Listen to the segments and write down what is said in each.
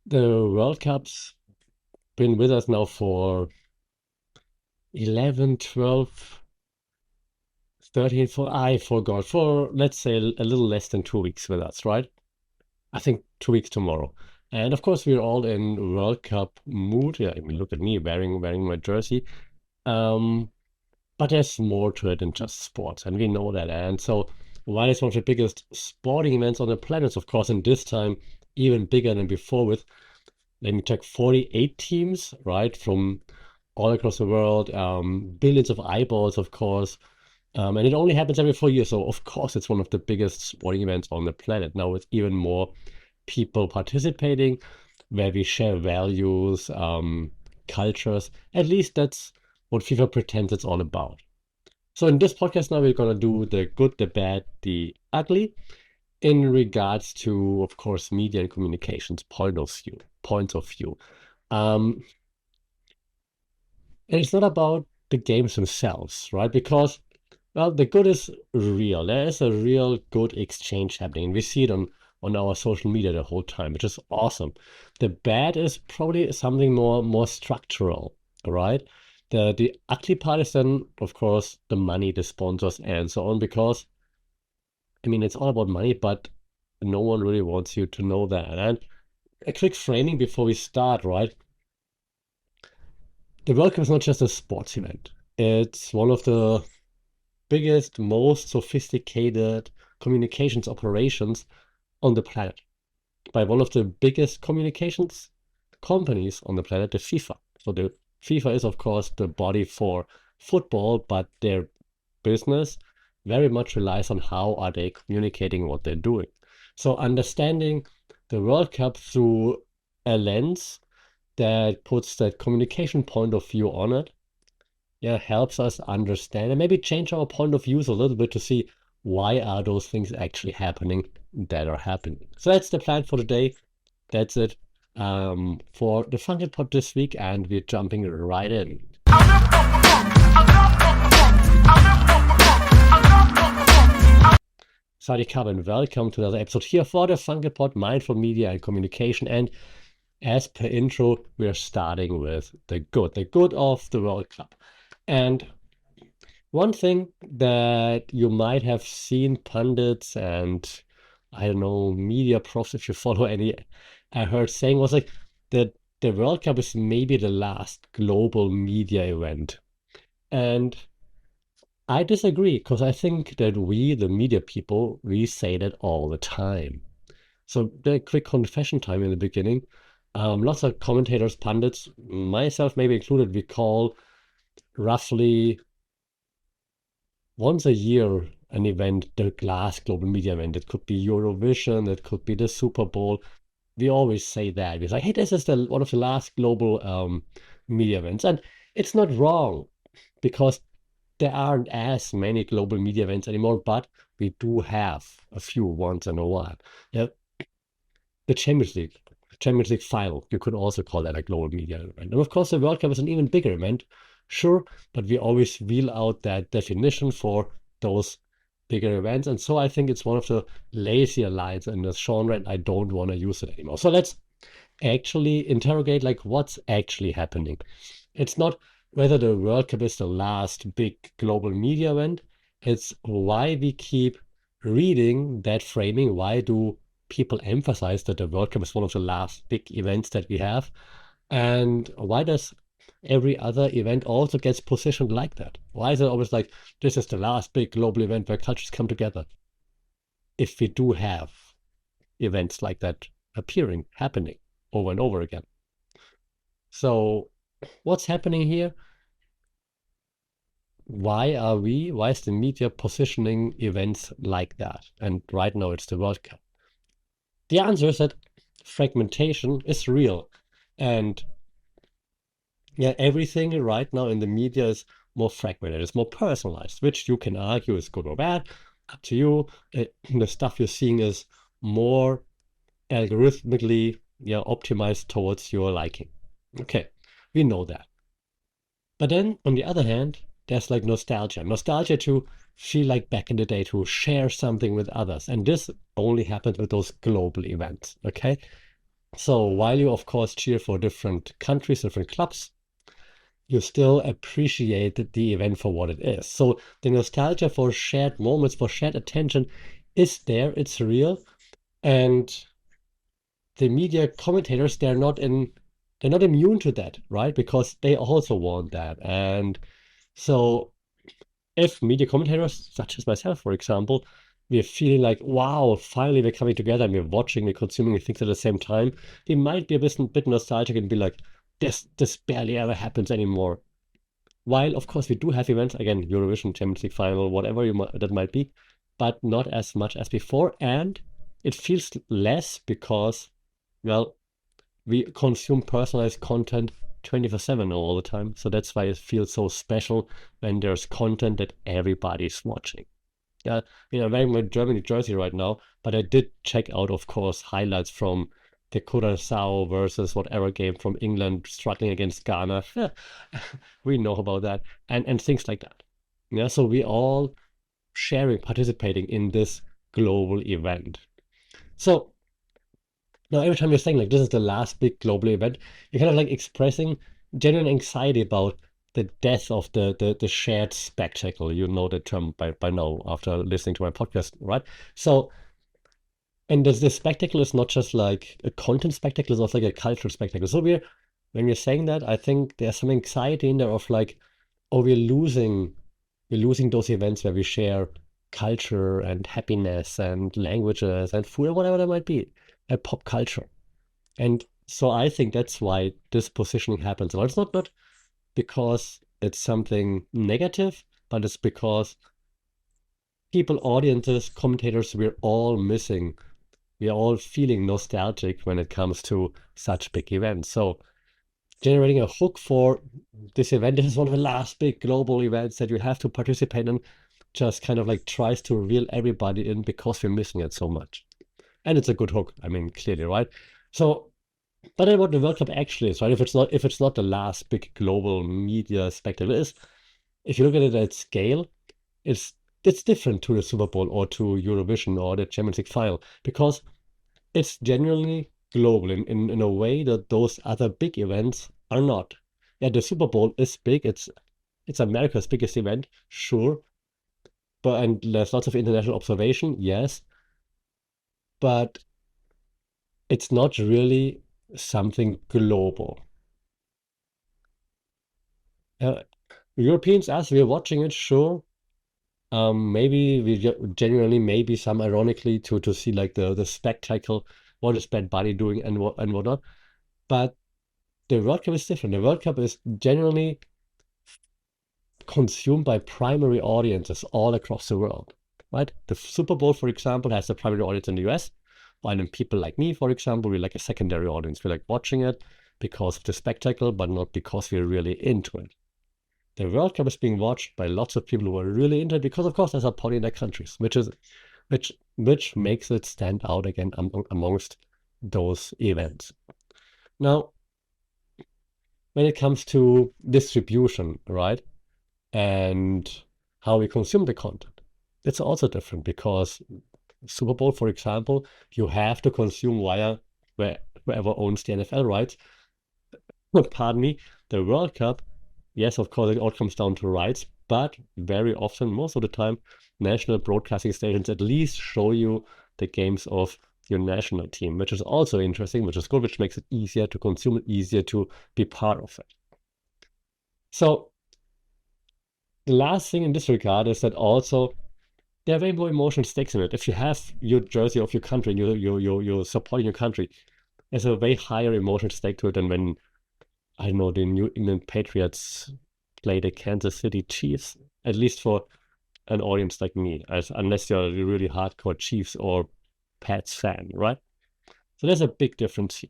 The World Cup's been with us now for 11, 12, 13, I forgot, for let's say a little less than 2 weeks with us, right? I think 2 weeks tomorrow. And of course, we're all in World Cup mood. Yeah, I mean, look at me wearing my jersey. Um, but there's more to it than just sports, and we know that. And so, while it's one of the biggest sporting events on the planet, of course, and this time even bigger than before with, let me check, 48 teams, right, from all across the world, billions of eyeballs, of course. And it only happens every 4 years. So, of course, it's one of the biggest sporting events on the planet. Now, with even more people participating, where we share values, cultures. At least that's what FIFA pretends it's all about. So, in this podcast, now we're going to do the good, the bad, the ugly in regards to, of course, media and communications points of view. Um, And it's not about the games themselves, right? Because, well, the good is real. There is a real good exchange happening. And we see it on our social media the whole time, which is awesome. The bad is probably something more structural, right? The ugly part is then, of course, the money, the sponsors, and so on, because I mean it's all about money, but no one really wants you to know that. And a quick framing before we start, right? The World Cup is not just a sports event. It's one of the biggest, most sophisticated communications operations on the planet by one of the biggest communications companies on the planet, the FIFA. So the FIFA is, of course, the body for football, but their business very much relies on how are they communicating what they're doing. So understanding the World Cup through a lens that puts that communication point of view on it, yeah, helps us understand and maybe change our point of views a little bit to see why are those things actually happening that are happening. So that's the plan for today. That's it for the Funky Pod this week, and we're jumping right in. Sadi Kab, and welcome to another episode here for the Funky Pod, Mindful Media and Communication. And as per intro, we're starting with the good of the World Cup. And one thing that you might have seen pundits and I don't know, media profs, if you follow any, I heard saying was like that the World Cup is maybe the last global media event. And I disagree because I think that we, the media people, we say that all the time. So the quick confession time in the beginning. Lots of commentators, pundits, myself maybe included, we call roughly once a year an event, the last global media event. It could be Eurovision, it could be the Super Bowl. We always say that. We're like, hey, this is one of the last global media events. And it's not wrong because there aren't as many global media events anymore, but we do have a few once in a while. Yeah, the Champions League final, you could also call that a global media event. And of course, the World Cup is an even bigger event, sure, but we always wheel out that definition for those bigger events. And so I think it's one of the lazier lines in this genre, and I don't want to use it anymore. So let's actually interrogate like what's actually happening. It's not whether the World Cup is the last big global media event, it's why we keep reading that framing. Why do people emphasize that the World Cup is one of the last big events that we have? And why does every other event also gets positioned like that? Why is it always like this is the last big global event where cultures come together? If we do have events like that happening over and over again. So what's happening here? Why is the media positioning events like that? And right now it's the World Cup. The answer is that fragmentation is real. And yeah, everything right now in the media is more fragmented, it's more personalized, which you can argue is good or bad, up to you. The stuff you're seeing is more algorithmically, yeah, optimized towards your liking. Okay, we know that. But then on the other hand, there's like nostalgia to feel like back in the day, to share something with others. And this only happens with those global events. Okay. So while you, of course, cheer for different countries, different clubs, you still appreciate the event for what it is. So the nostalgia for shared moments, for shared attention is there, it's real. And the media commentators, they're not immune to that, right? Because they also want that. And so if media commentators, such as myself, for example, we're feeling like, wow, finally we're coming together and we're watching, we're consuming things at the same time, we might be a bit nostalgic and be like, this barely ever happens anymore. While, of course, we do have events, again, Eurovision, Champions League final, whatever that might be, but not as much as before. And it feels less because, well, we consume personalized content 24/7 all the time. So that's why it feels so special when there's content that everybody's watching. Yeah, I'm wearing my Germany jersey right now, but I did check out, of course, highlights from the Curaçao versus whatever game from England struggling against Ghana. We know about that, and things like that. Yeah, so we all sharing, participating in this global event. So now every time you're saying like this is the last big global event, you're kind of like expressing genuine anxiety about the death of the shared spectacle. You know the term by now after listening to my podcast, right? So, and this spectacle is not just like a content spectacle, it's also like a cultural spectacle. So when we're saying that, I think there's some anxiety in there of like, oh, we're losing those events where we share culture and happiness and languages and food or whatever that might be, and pop culture. And so I think that's why this positioning happens. Well, it's not because it's something negative, but it's because people, audiences, commentators, we're all missing. We are all feeling nostalgic when it comes to such big events. So generating a hook for this event, this is one of the last big global events that you have to participate in, just kind of like tries to reel everybody in because we're missing it so much. And it's a good hook, I mean, clearly, right? So but then what the World Cup actually is, right? If it's not the last big global media spectacle is, if you look at it at scale, it's different to the Super Bowl or to Eurovision or the Champions League final because it's genuinely global in a way that those other big events are not. Yeah, the Super Bowl is big. It's America's biggest event, sure, but and there's lots of international observation, yes, but it's not really something global. Uh, Europeans, as we're watching it, sure. Maybe we genuinely, maybe some ironically, to see like the spectacle, what is Bad Bunny doing and whatnot. But the World Cup is different. The World Cup is generally consumed by primary audiences all across the world, right? The Super Bowl, for example, has a primary audience in the US, while then people like me, for example, we like a secondary audience. We like watching it because of the spectacle, but not because we're really into it. The World Cup is being watched by lots of people who are really into it because, of course, there's a party in their countries, which makes it stand out again amongst those events. Now, when it comes to distribution, right, and how we consume the content, it's also different because Super Bowl, for example, you have to consume via wherever owns the NFL rights. Pardon me, the World Cup, yes, of course, it all comes down to rights, but very often, most of the time, national broadcasting stations at least show you the games of your national team, which is also interesting, which is good, which makes it easier to consume it, easier to be part of it. So the last thing in this regard is that also there are very more emotional stakes in it. If you have your jersey of your country and you're supporting your country, there's a way higher emotional stake to it than when I don't know, the New England Patriots play the Kansas City Chiefs, at least for an audience like me, unless you're a really hardcore Chiefs or Pats fan, right? So there's a big difference here.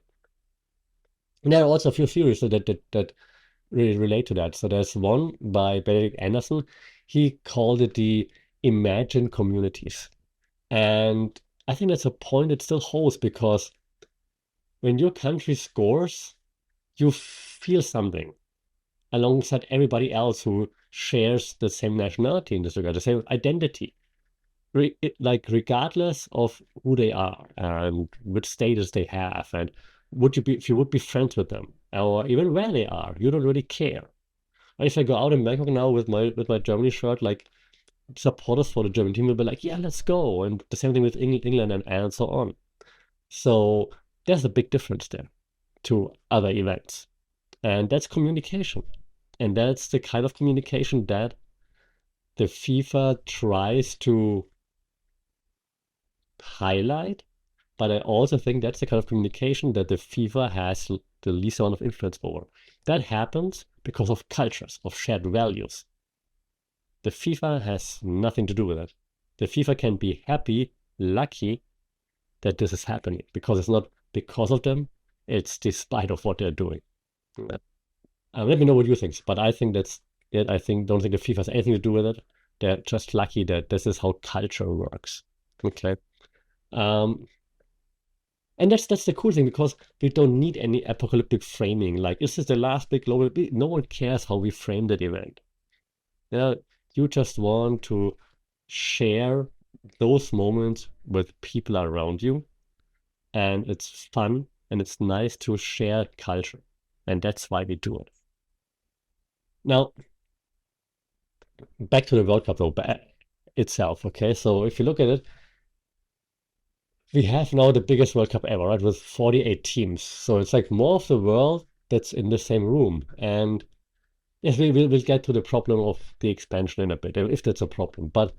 And there are also a few theories that really relate to that. So there's one by Benedict Anderson. He called it the imagined communities. And I think that's a point that still holds because when your country scores, you feel something alongside everybody else who shares the same nationality in this regard, the same identity, like regardless of who they are and which status they have and if you would be friends with them, or even where they are, you don't really care. If I go out in Bangkok now with my Germany shirt, like supporters for the German team will be like, yeah, let's go. And the same thing with England and so on. So there's a big difference there to other events. And that's communication. And that's the kind of communication that the FIFA tries to highlight. But I also think that's the kind of communication that the FIFA has the least amount of influence over. That happens because of cultures, of shared values. The FIFA has nothing to do with it. The FIFA can be happy, lucky that this is happening because it's not because of them, it's despite of what they're doing. Let me know what you think, but I think that's it. Don't think the FIFA has anything to do with it. They're just lucky that this is how culture works. Okay. Um, and that's the cool thing because we don't need any apocalyptic framing. Like, is this the last big global? No one cares how we frame that event. Yeah, you just want to share those moments with people around you, and it's fun and it's nice to share culture, and that's why we do it. Now, back to the World Cup though, itself. Okay, so if you look at it, we have now the biggest World Cup ever, right? With 48 teams. So it's like more of the world that's in the same room. And yes, we'll get to the problem of the expansion in a bit, if that's a problem. But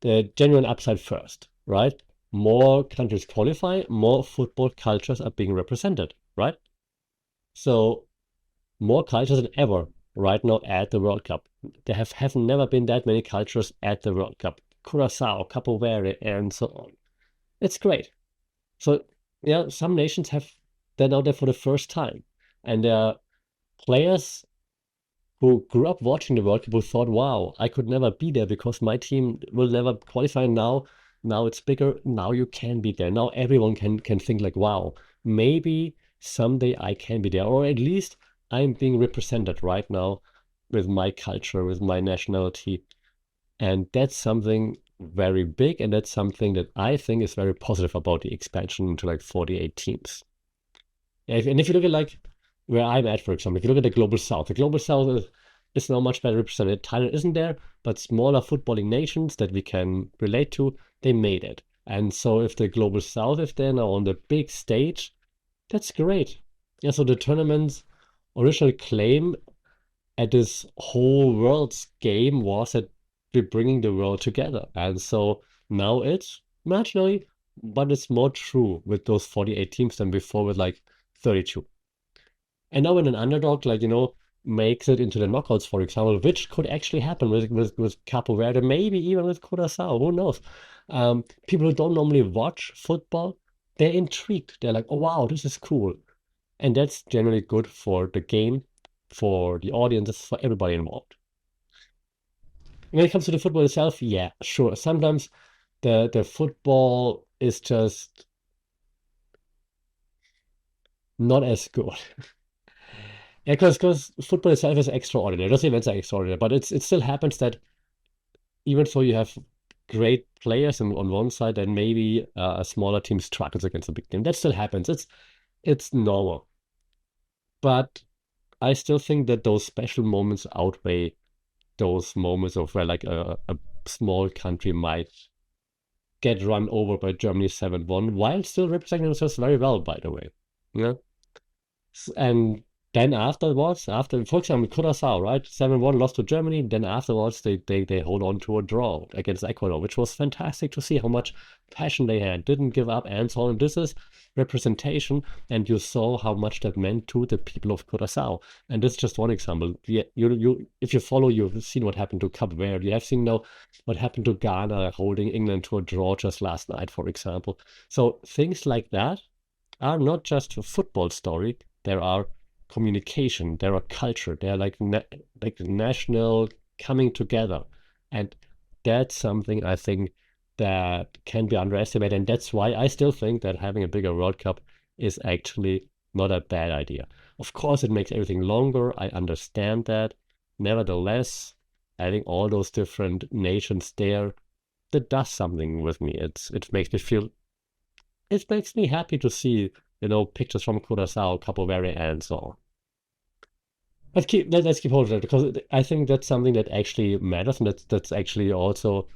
the genuine upside first, right? More countries qualify, more football cultures are being represented, right? So more cultures than ever right now at the World Cup. There have never been that many cultures at the World Cup. Curacao, Capo Verde, and so on. It's great. So, yeah, some nations they're now there for the first time. And there are players who grew up watching the World Cup who thought, wow, I could never be there because my team will never qualify now it's bigger. Now you can be there. Now everyone can think like, wow, maybe someday I can be there, or at least I'm being represented right now with my culture, with my nationality. And that's something very big, and that's something that I think is very positive about the expansion into like 48 teams. And if you look at like where I'm at, for example, if you look at the Global South is now much better represented. Thailand isn't there, but smaller footballing nations that we can relate to, they made it. And so if the Global South, if they're now on the big stage, that's great. Yeah, so the tournament's original claim at this whole world's game was that we're bringing the world together. And so now it's marginally, but it's more true with those 48 teams than before with like 32. And now when an underdog, like, makes it into the knockouts, for example, which could actually happen with Capo Verde, maybe even with Curacao, who knows? People who don't normally watch football, they're intrigued. They're like, oh, wow, this is cool. And that's generally good for the game, for the audiences, for everybody involved. When it comes to the football itself, yeah, sure. Sometimes the football is just not as good. Yeah, because football itself is extraordinary. Those events are extraordinary, but it still happens that even though you have great players on one side, then maybe a smaller team struggles against a big team. That still happens. It's normal. But I still think that those special moments outweigh those moments of where like a small country might get run over by Germany 7-1 while still representing themselves very well, by the way. Yeah. And then afterwards, for example, Curacao, right? 7-1 lost to Germany. Then afterwards, they hold on to a draw against Ecuador, which was fantastic to see how much passion they had. Didn't give up and so on. This is representation, and you saw how much that meant to the people of Curacao. And this is just one example. Yeah, if you follow, you've seen what happened to Cape Verde. You have seen now what happened to Ghana holding England to a draw just last night, for example. So things like that are not just a football story. There are communication, there are culture, they're like national coming together, and that's something I think that can be underestimated, and that's why I still think that having a bigger World Cup is actually not a bad idea. Of course, it makes everything longer. I understand that. Nevertheless, adding all those different nations there, that does something with me. It makes me happy to see pictures from Curaçao, Capo Verde, and so on. Let's keep hold of that because I think that's something that actually matters, and that's actually also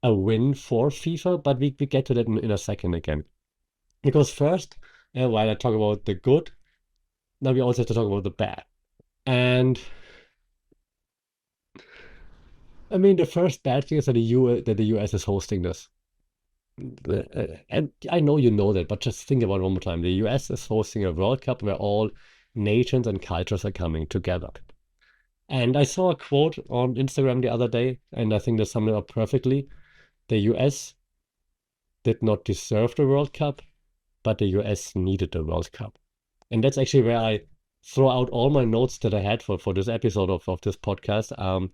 a win for FIFA. But we get to that in a second again. Because first, while I talk about the good, now we also have to talk about the bad. And I mean, the first bad thing is that the US is hosting this. And I know you know that, but just think about it one more time. The US is hosting a World Cup where all nations and cultures are coming together. And I saw a quote on Instagram the other day, and I think that summed it up perfectly. The US did not deserve the World Cup, but the US needed the World Cup. And that's actually where I throw out all my notes that I had for this episode of this podcast.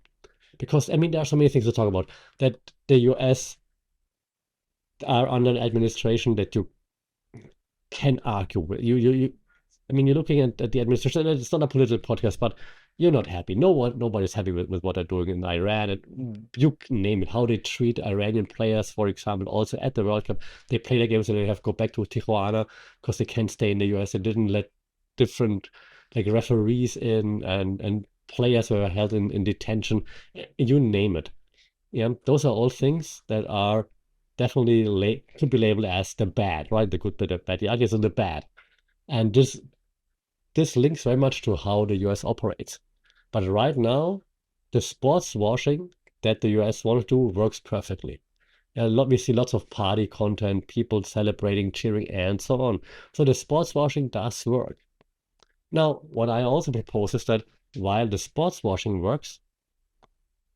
Because I mean, there are so many things to talk about. That the US are under an administration that you can argue with. I mean, you're looking at the administration. It's not a political podcast, but you're not happy. Nobody's happy with what they're doing in Iran. And you name it, how they treat Iranian players, for example, also at the World Cup. They play their games and they have to go back to Tijuana because they can't stay in the US. They didn't let different like referees in and players were held in detention. You name it. Yeah, those are all things that are definitely could be labeled as the bad, right? The good, the bad, the ugly, and the bad. And this links very much to how the US operates. But right now, the sports washing that the US want to do works perfectly. We see lots of party content, people celebrating, cheering, and so on. So the sports washing does work. Now, what I also propose is that while the sports washing works,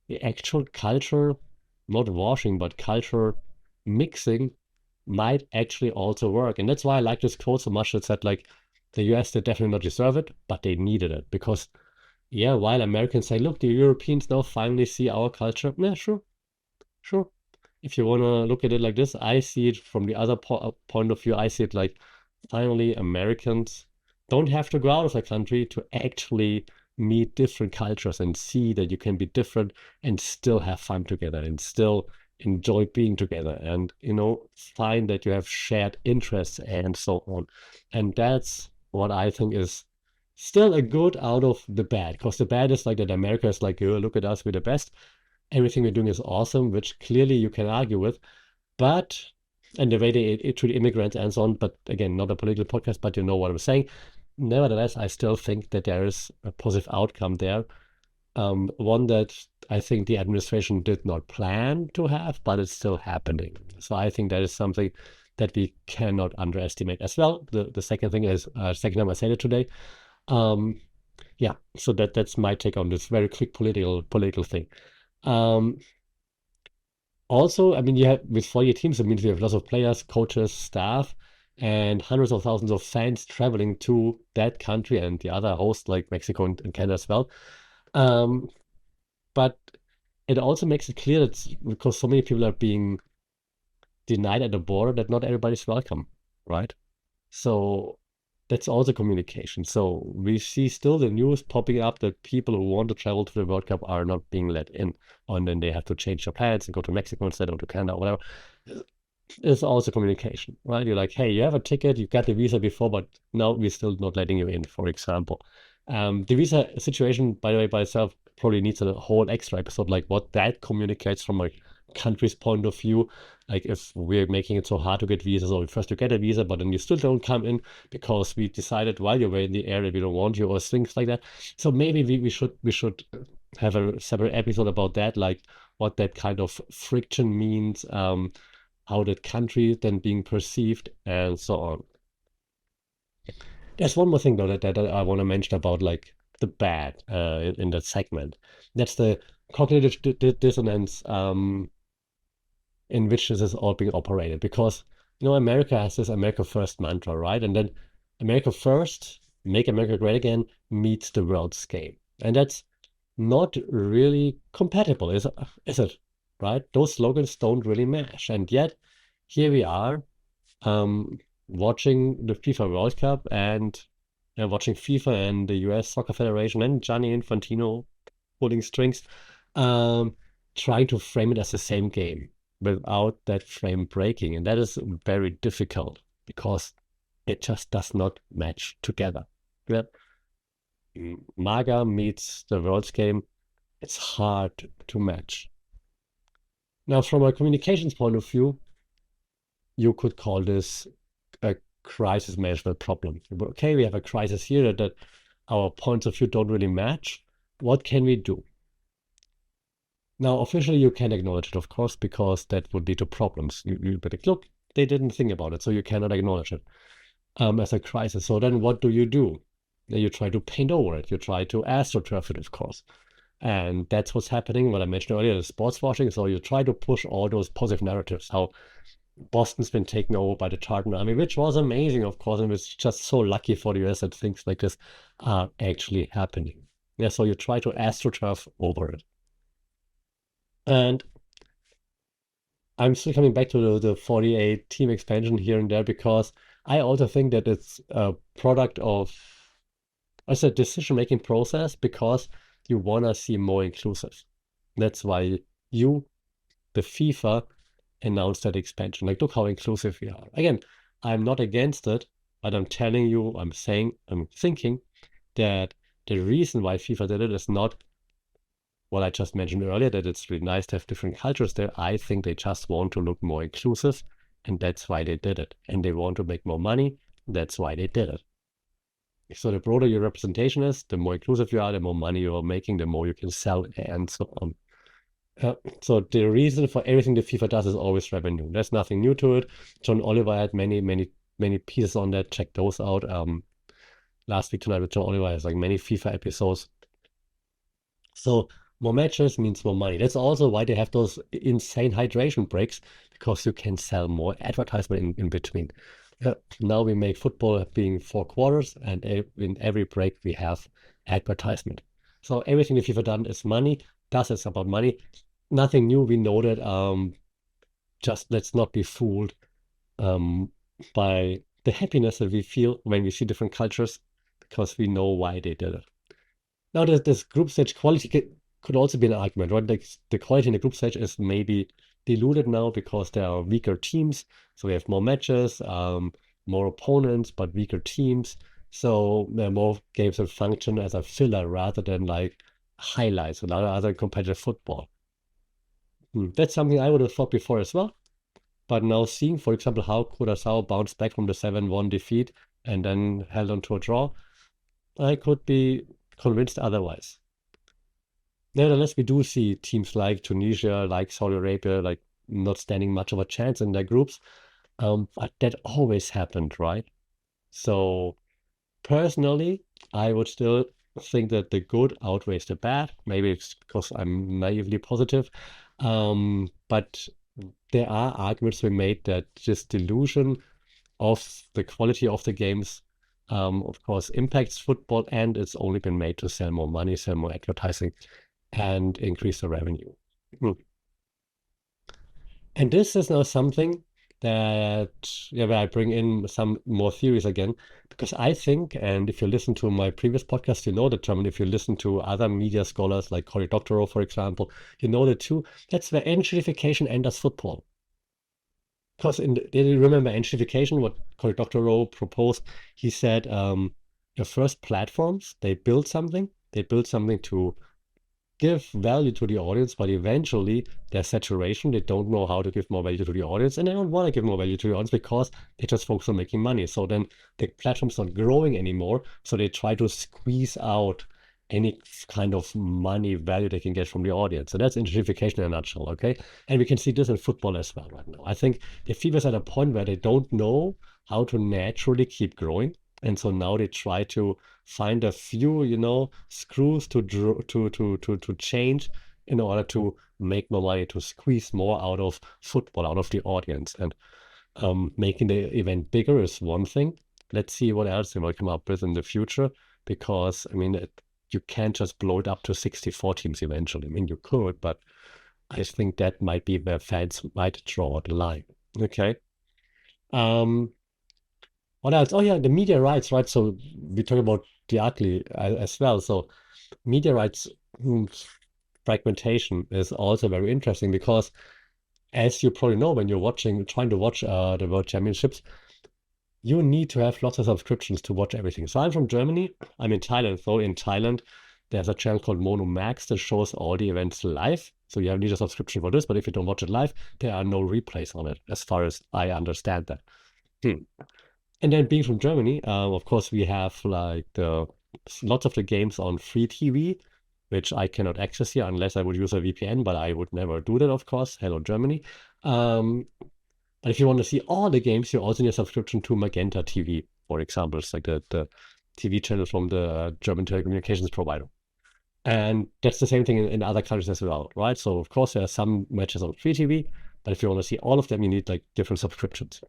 the actual culture, not washing, but culture mixing might actually also work. And that's why I like this quote so much that said, like, the US did definitely not deserve it, but they needed it. Because, yeah, while Americans say, look, the Europeans now finally see our culture. Yeah, sure, sure. If you want to look at it like this, I see it from the other point of view. I see it like finally Americans don't have to go out of the country to actually meet different cultures and see that you can be different and still have fun together and still enjoy being together and find that you have shared interests and so on. And that's what I think is still a good out of the bad, because the bad is like that America is like, oh, look at us, we're the best, everything we're doing is awesome, which clearly you can argue with. But and the way they treat immigrants and so on, but again, not a political podcast, but you know what I'm saying. Nevertheless, I still think that there is a positive outcome there. One that I think the administration did not plan to have, but it's still happening. So I think that is something that we cannot underestimate as well. The second thing is, second time I said it today. Um, yeah, so that's my take on this very quick political thing. Um, Also, I mean, you have with 48 teams, it means you have lots of players, coaches, staff, and hundreds of thousands of fans traveling to that country and the other hosts like Mexico and Canada as well. Um, but it also makes it clear that because so many people are being denied at the border, that not everybody's welcome, right? So that's also communication. So we see still the news popping up that people who want to travel to the World Cup are not being let in, and then they have to change their plans and go to Mexico instead or to Canada or whatever. It's also communication, right? You're like, hey, you have a ticket, you got the visa before, but now we're still not letting you in, for example. The visa situation, by the way, by itself probably needs a whole extra episode, like what that communicates from a country's point of view. Like if we're making it so hard to get visas, or first you get a visa, but then you still don't come in because we decided while you were in the area we don't want you, or things like that. So maybe we should have a separate episode about that, like what that kind of friction means, how that country is then being perceived, and so on. There's one more thing though that I want to mention about like the bad in that segment. That's the cognitive dissonance in which this is all being operated. Because America has this America First mantra, right? And then America First, make America great again, meets the world's game, and that's not really compatible, is it? Right? Those slogans don't really mesh, and yet here we are um, watching the FIFA World Cup and watching FIFA and the US Soccer Federation and Gianni Infantino pulling strings, um, trying to frame it as the same game without that frame breaking. And that is very difficult because It just does not match together. Yeah. MAGA meets the World's game. It's hard to match. Now, from a communications point of view, you could call this a crisis management problem. Okay, we have a crisis here that our points of view don't really match. What can we do? Now, officially, you can acknowledge it, of course, because that would lead to problems. You be like, look, they didn't think about it, so you cannot acknowledge it as a crisis. So then what do? Then you try to paint over it. You try to astroturf it, of course. And that's what's happening, what I mentioned earlier, the sports washing. So you try to push all those positive narratives, how Boston's been taken over by the Tartan Army, which was amazing, of course, and it's just so lucky for the US that things like this are actually happening. Yeah, so you try to astroturf over it. And I'm still coming back to the 48 team expansion here and there because I also think that it's a product of, it's a decision-making process because you want to see more inclusive. That's why you, the FIFA, announced that expansion. Like, look how inclusive we are. Again, I'm not against it, but I'm telling you, I'm thinking that the reason why FIFA did it is not what I just mentioned earlier, that it's really nice to have different cultures there. I think they just want to look more inclusive, and that's why they did it. And they want to make more money. That's why they did it. So the broader your representation is, the more inclusive you are, the more money you are making, the more you can sell, and so on. So the reason for everything the FIFA does is always revenue. There's nothing new to it. John Oliver had many pieces on that. Check those out. Last week tonight with John Oliver has like many FIFA episodes. So more matches means more money. That's also why they have those insane hydration breaks, because you can sell more advertisement in between. Now we make football being 4 quarters, and in every break we have advertisement. So everything the FIFA done is money. Does it's about money. Nothing new. We know that. Just let's not be fooled by the happiness that we feel when we see different cultures, because we know why they did it. Now, this group stage quality could also be an argument, right? Like the quality in the group stage is maybe diluted now because there are weaker teams. So we have more matches, more opponents, but weaker teams. So there are more games that function as a filler rather than like highlights or other competitive football. That's something I would have thought before as well. But now seeing, for example, how Curaçao bounced back from the 7-1 defeat and then held on to a draw, I could be convinced otherwise. Nevertheless, we do see teams like Tunisia, like Saudi Arabia, like not standing much of a chance in their groups. But that always happened, right? So personally, I would still think that the good outweighs the bad. Maybe it's because I'm naively positive. But there are arguments to be made that this delusion of the quality of the games, of course, impacts football, and it's only been made to sell more money, sell more advertising, and increase the revenue. And this is now something that, yeah, where I bring in some more theories again, because I think, and if you listen to my previous podcast, you know the term, and if you listen to other media scholars like Cory Doctorow, for example, you know that too. That's where gentrification enters football. Because did you remember gentrification, what Cory Doctorow proposed? He said, your first platforms, they build something to give value to the audience, but eventually there's saturation. They don't know how to give more value to the audience, and they don't want to give more value to the audience because they just focus on making money. So then the platform's not growing anymore. So they try to squeeze out any kind of money value they can get from the audience. So that's gentrification in a nutshell, okay? And we can see this in football as well right now. I think the FIFA's at a point where they don't know how to naturally keep growing. And so now they try to find a few, screws to change in order to make more money, to squeeze more out of football, out of the audience. And making the event bigger is one thing. Let's see what else they will come up with in the future, because I mean, you can't just blow it up to 64 teams eventually. I mean, you could, but I think that might be where fans might draw the line. Okay. Um, what else? Oh yeah, the media rights, right? So we talk about the ugly as well. So media rights fragmentation is also very interesting because, as you probably know, when you're trying to watch the World Championships, you need to have lots of subscriptions to watch everything. So I'm from Germany. I'm in Thailand. So in Thailand, there's a channel called Mono Max that shows all the events live. So you need a subscription for this, but if you don't watch it live, there are no replays on it, as far as I understand that. Hmm. And then being from Germany, of course, we have like lots of the games on free TV, which I cannot access here unless I would use a VPN, but I would never do that, of course. Hello, Germany. Um, but if you want to see all the games, you also need a subscription to Magenta TV, for example. It's like the TV channel from the German telecommunications provider. And that's the same thing in other countries as well, right? So of course there are some matches on free TV, but if you want to see all of them, you need like different subscriptions.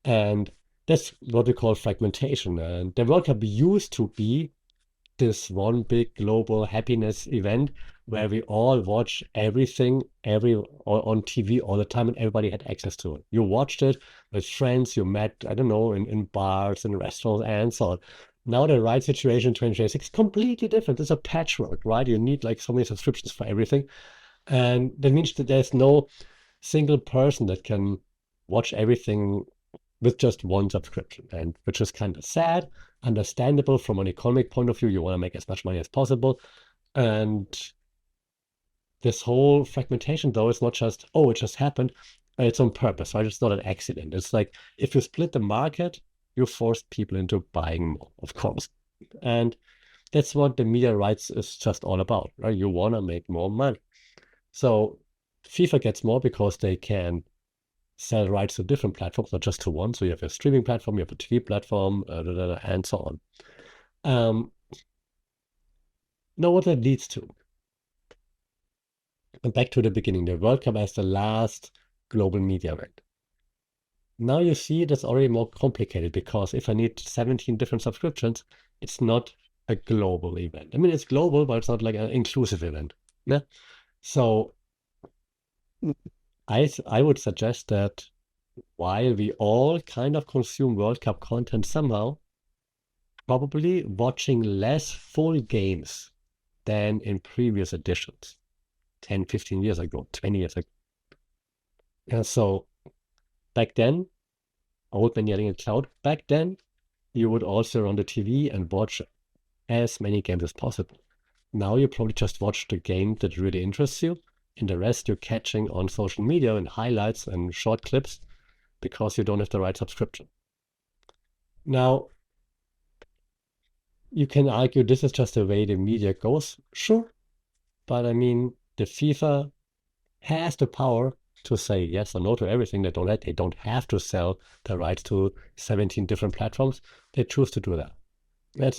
And that's what we call fragmentation. And the World Cup used to be this one big global happiness event where we all watch everything on TV all the time and everybody had access to it. You watched it with friends, you met, I don't know, in bars and restaurants and so on. Now the right situation in 2026 is completely different. It's a patchwork, right? You need like so many subscriptions for everything. And that means that there's no single person that can watch everything with just one subscription, and which is kind of sad, understandable from an economic point of view. You want to make as much money as possible. And this whole fragmentation, though, is not just, oh, it just happened. It's on purpose, right? It's not an accident. It's like if you split the market, you force people into buying more, of course. And that's what the media rights is just all about, right? You want to make more money. So FIFA gets more because they can sell rights to different platforms, not just to one. So you have a streaming platform, you have a TV platform, and so on. Now, what that leads to. And back to the beginning, the World Cup as the last global media event. Now you see that's already more complicated because if I need 17 different subscriptions, it's not a global event. I mean, it's global, but it's not like an inclusive event. Yeah. So I would suggest that while we all kind of consume World Cup content somehow, probably watching less full games than in previous editions, 10, 15 years ago, 20 years ago. And so back then, old man yelling at cloud, back then, you would also run the TV and watch as many games as possible. Now you probably just watch the game that really interests you, and the rest you're catching on social media and highlights and short clips because you don't have the right subscription. Now, you can argue this is just the way the media goes, sure, but I mean, the FIFA has the power to say yes or no to everything. They don't have to sell the rights to 17 different platforms. They choose to do that. But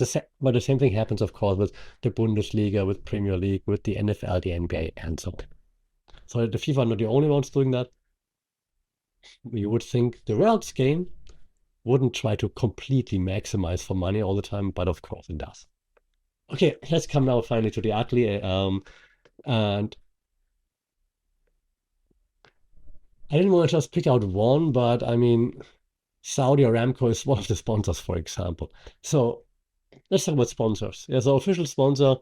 the same thing happens, of course, with the Bundesliga, with Premier League, with the NFL, the NBA, and so on. So the FIFA are not the only ones doing that. You would think the world's game wouldn't try to completely maximize for money all the time, but of course it does. Okay, let's come now finally to the ugly. And I didn't want to just pick out one, but I mean, Saudi Aramco is one of the sponsors, for example. So let's talk about sponsors. Yeah, so official sponsor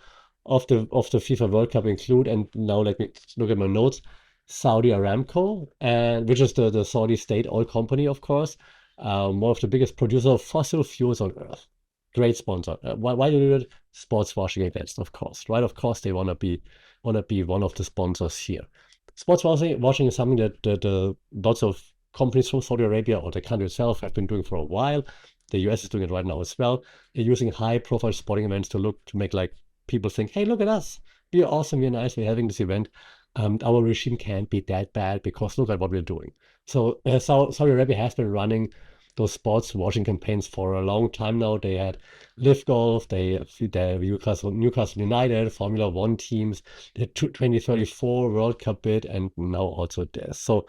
of the FIFA World Cup include, and now let me look at my notes, Saudi Aramco, and which is the Saudi state oil company, of course, one of the biggest producer of fossil fuels on earth. Great sponsor. Why do they do it? Sports washing against, of course, right? Of course, they wanna be one of the sponsors here. Sports washing is something that the lots of companies from Saudi Arabia or the country itself have been doing for a while. The US is doing it right now as well. They're using high-profile sporting events to make like people think, hey, look at us. We're awesome. We're nice. We're having this event. Our regime can't be that bad because look at what we're doing. So Saudi Arabia has been running those sports washing campaigns for a long time now. They had Live Golf, they Newcastle United, Formula One teams, the 2034 World Cup bid, and now also this. So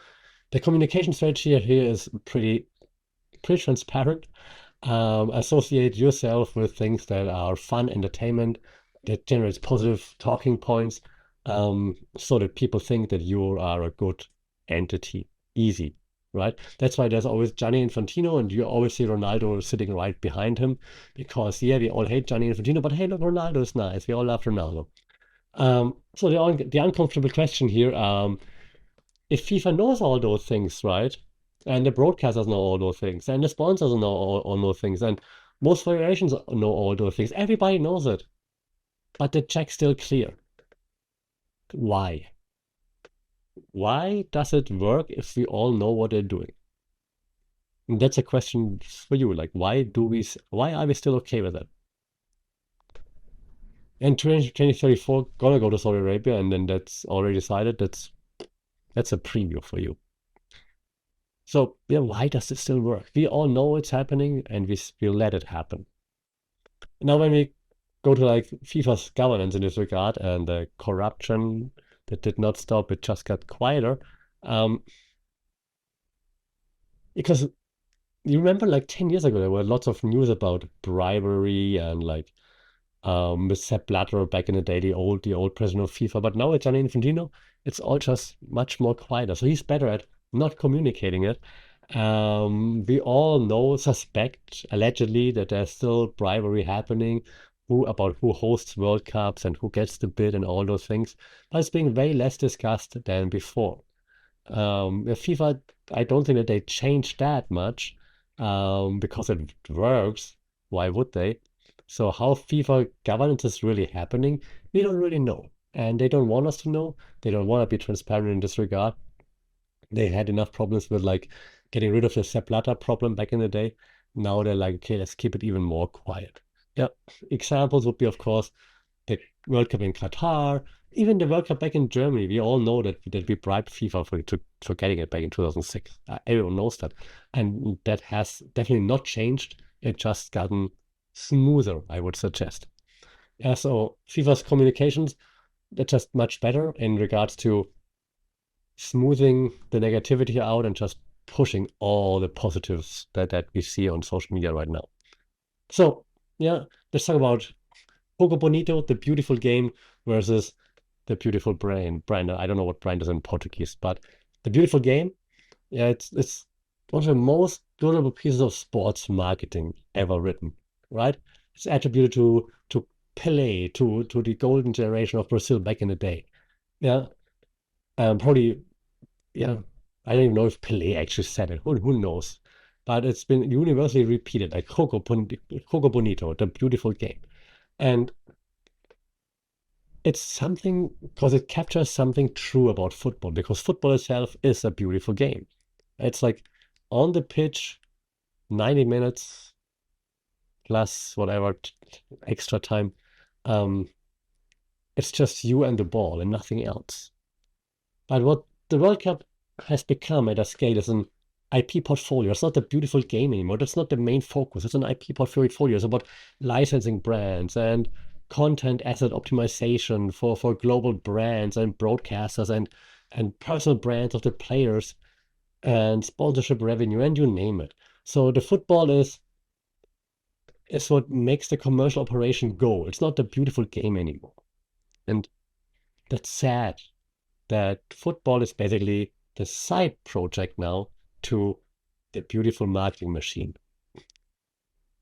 the communication strategy here is pretty transparent. Associate yourself with things that are fun, entertainment, that generates positive talking points, so that people think that you are a good entity. Easy, right? That's why there's always Gianni Infantino, and you always see Ronaldo sitting right behind him, because yeah, we all hate Gianni Infantino, but hey, look, Ronaldo is nice. We all love Ronaldo. So the uncomfortable question here, if FIFA knows all those things, right? And the broadcasters know all those things, and the sponsors know all those things, and most federations know all those things. Everybody knows it, but the check's still clear. Why? Why does it work if we all know what they're doing? And that's a question for you. Like, why are we still okay with it? And 2034 gonna go to Saudi Arabia, and then that's already decided. That's a preview for you. So yeah, why does it still work? We all know it's happening, and we let it happen. Now, when we go to like FIFA's governance in this regard and the corruption that did not stop, it just got quieter. Um, because you remember like 10 years ago, there were lots of news about bribery and like with Sepp Blatter back in the day, the old president of FIFA. But now it's Gianni Infantino. It's all just much more quieter. So he's better at not communicating it. We all know, suspect, allegedly, that there's still bribery happening, who hosts World Cups and who gets the bid and all those things. But it's being way less discussed than before. FIFA, I don't think that they changed that much, because it works. Why would they? So how FIFA governance is really happening, we don't really know. And they don't want us to know. They don't want to be transparent in this regard. They had enough problems with like getting rid of the Sepp Blatter problem back in the day. Now they're like, okay, let's keep it even more quiet. Yeah, examples would be, of course, the World Cup in Qatar, even the World Cup back in Germany. We all know that we bribed FIFA for getting it back in 2006. Everyone knows that, and that has definitely not changed. It just gotten smoother, I would suggest. Yeah, so FIFA's communications, they're just much better in regards to smoothing the negativity out and just pushing all the positives that we see on social media right now. So, yeah, let's talk about Poco Bonito, the beautiful game, versus the beautiful brain. Brand. I don't know what brand is in Portuguese, but the beautiful game, yeah, it's one of the most durable pieces of sports marketing ever written, right? It's attributed to Pelé, to the golden generation of Brazil back in the day. Yeah, probably, yeah. I don't even know if Pelé actually said it. Who knows? But it's been universally repeated, like Coco Bonito, the beautiful game. And it's something because it captures something true about football, because football itself is a beautiful game. It's like on the pitch, 90 minutes plus whatever extra time. Um, it's just you and the ball and nothing else. But what the World Cup has become at a scale is an IP portfolio. It's not a beautiful game anymore. That's not the main focus. It's an IP portfolio. It's about licensing brands and content asset optimization for global brands and broadcasters and personal brands of the players and sponsorship revenue and you name it. So the football is what makes the commercial operation go. It's not the beautiful game anymore. And that's sad that football is basically the side project now to the beautiful marketing machine.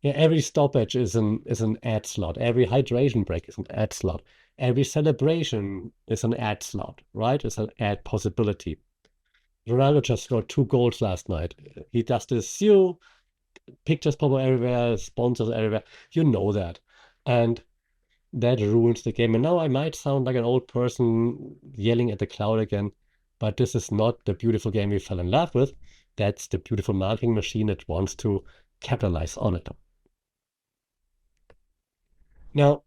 Yeah, every stoppage is an ad slot. Every hydration break is an ad slot. Every celebration is an ad slot, right? It's an ad possibility. Ronaldo just scored 2 goals last night. He does this, pictures pop up everywhere, sponsors everywhere. You know that. And that ruins the game. And now I might sound like an old person yelling at the cloud again, but this is not the beautiful game we fell in love with. That's the beautiful marketing machine that wants to capitalize on it. Now,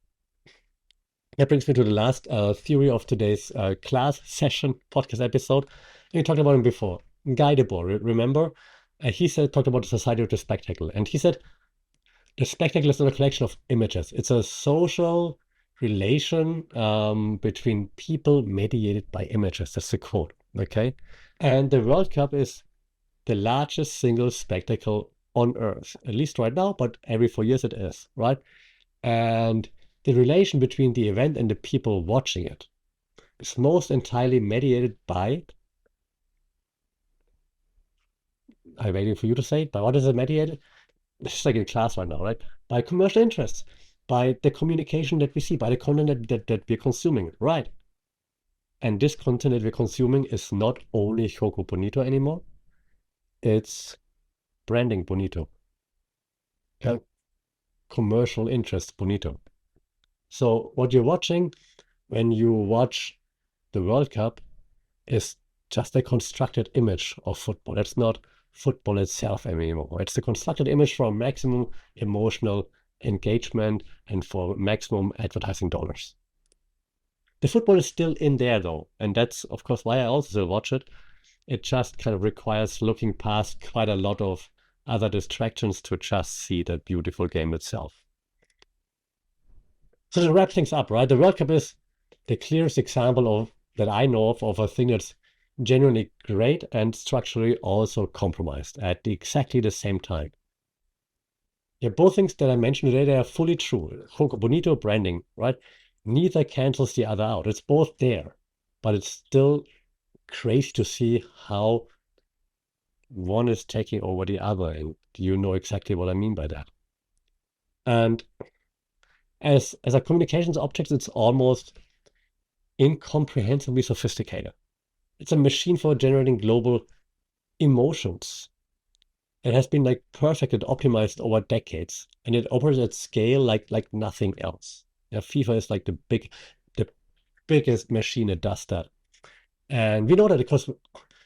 that brings me to the last theory of today's class session podcast episode. We talked about him before. Guy Debord, remember? Talked about the society of the spectacle. And he said, the spectacle is not a collection of images. It's a social relation between people mediated by images. That's the quote. Okay. And the World Cup is the largest single spectacle on earth, at least right now, but every 4 years it is, right? And the relation between the event and the people watching it is most entirely mediated by, I'm waiting for you to say it, but what is it mediated? It's just like in class right now, right? By commercial interests, by the communication that we see, by the content that we're consuming, right? And this content that we're consuming is not only Choco Bonito anymore. It's branding bonito. Commercial interest bonito. So what you're watching when you watch the World Cup is just a constructed image of football. It's not football itself anymore. It's a constructed image for maximum emotional engagement and for maximum advertising dollars. The football is still in there though, and that's of course why I also still watch it. It just kind of requires looking past quite a lot of other distractions to just see that beautiful game itself. So to wrap things up, right? The World Cup is the clearest example of that I know of a thing that's genuinely great and structurally also compromised at exactly the same time. Yeah, both things that I mentioned today, they are fully true. Bonito branding, right? Neither cancels the other out. It's both there, but it's still crazy to see how one is taking over the other, and you know exactly what I mean by that. And as a communications object, it's almost incomprehensibly sophisticated. It's a machine for generating global emotions. It has been like perfect and optimized over decades, and it operates at scale like nothing else. Yeah, FIFA is like the biggest machine that does that. And we know that because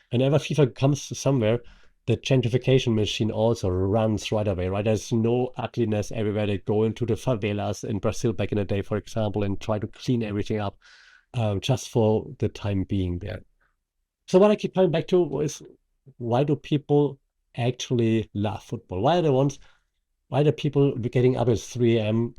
whenever FIFA comes somewhere, the gentrification machine also runs right away, right? There's no ugliness everywhere. They go into the favelas in Brazil back in the day, for example, and try to clean everything up just for the time being there. So what I keep coming back to is, why do people actually love football? Why are people getting up at 3 a.m.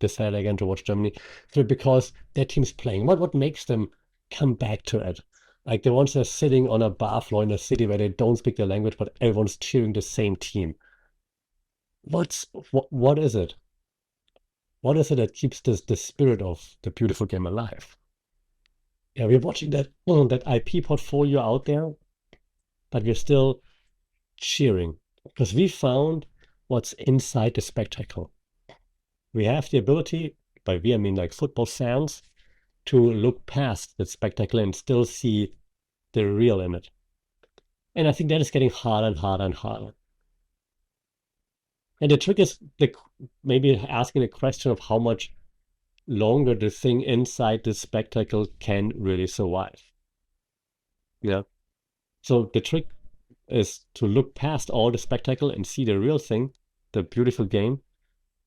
this Saturday again to watch Germany? So because their team's playing. What makes them come back to it? Like the ones that are sitting on a bar floor in a city where they don't speak the language, but everyone's cheering the same team. What is it? What is it that keeps the spirit of the beautiful game alive? Yeah, we're watching that IP portfolio out there, but we're still cheering because we found what's inside the spectacle. We have the ability, by we I mean like football fans, to look past the spectacle and still see the real in it. And I think that is getting harder and harder and harder. And the trick is maybe asking the question of how much longer the thing inside the spectacle can really survive. Yeah. So the trick is to look past all the spectacle and see the real thing, the beautiful game.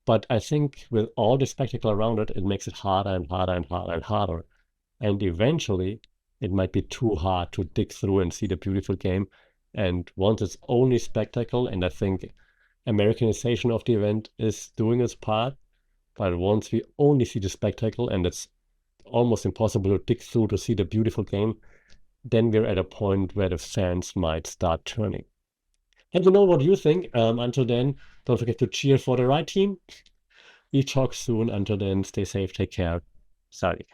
But I think with all the spectacle around it, it makes it harder and harder and harder and harder. And eventually, it might be too hard to dig through and see the beautiful game. And once it's only spectacle, and I think Americanization of the event is doing its part, but once we only see the spectacle and it's almost impossible to dig through to see the beautiful game, then we're at a point where the fans might start turning. Let me know what you think. Until then, don't forget to cheer for the right team. We talk soon. Until then, stay safe, take care. Salut.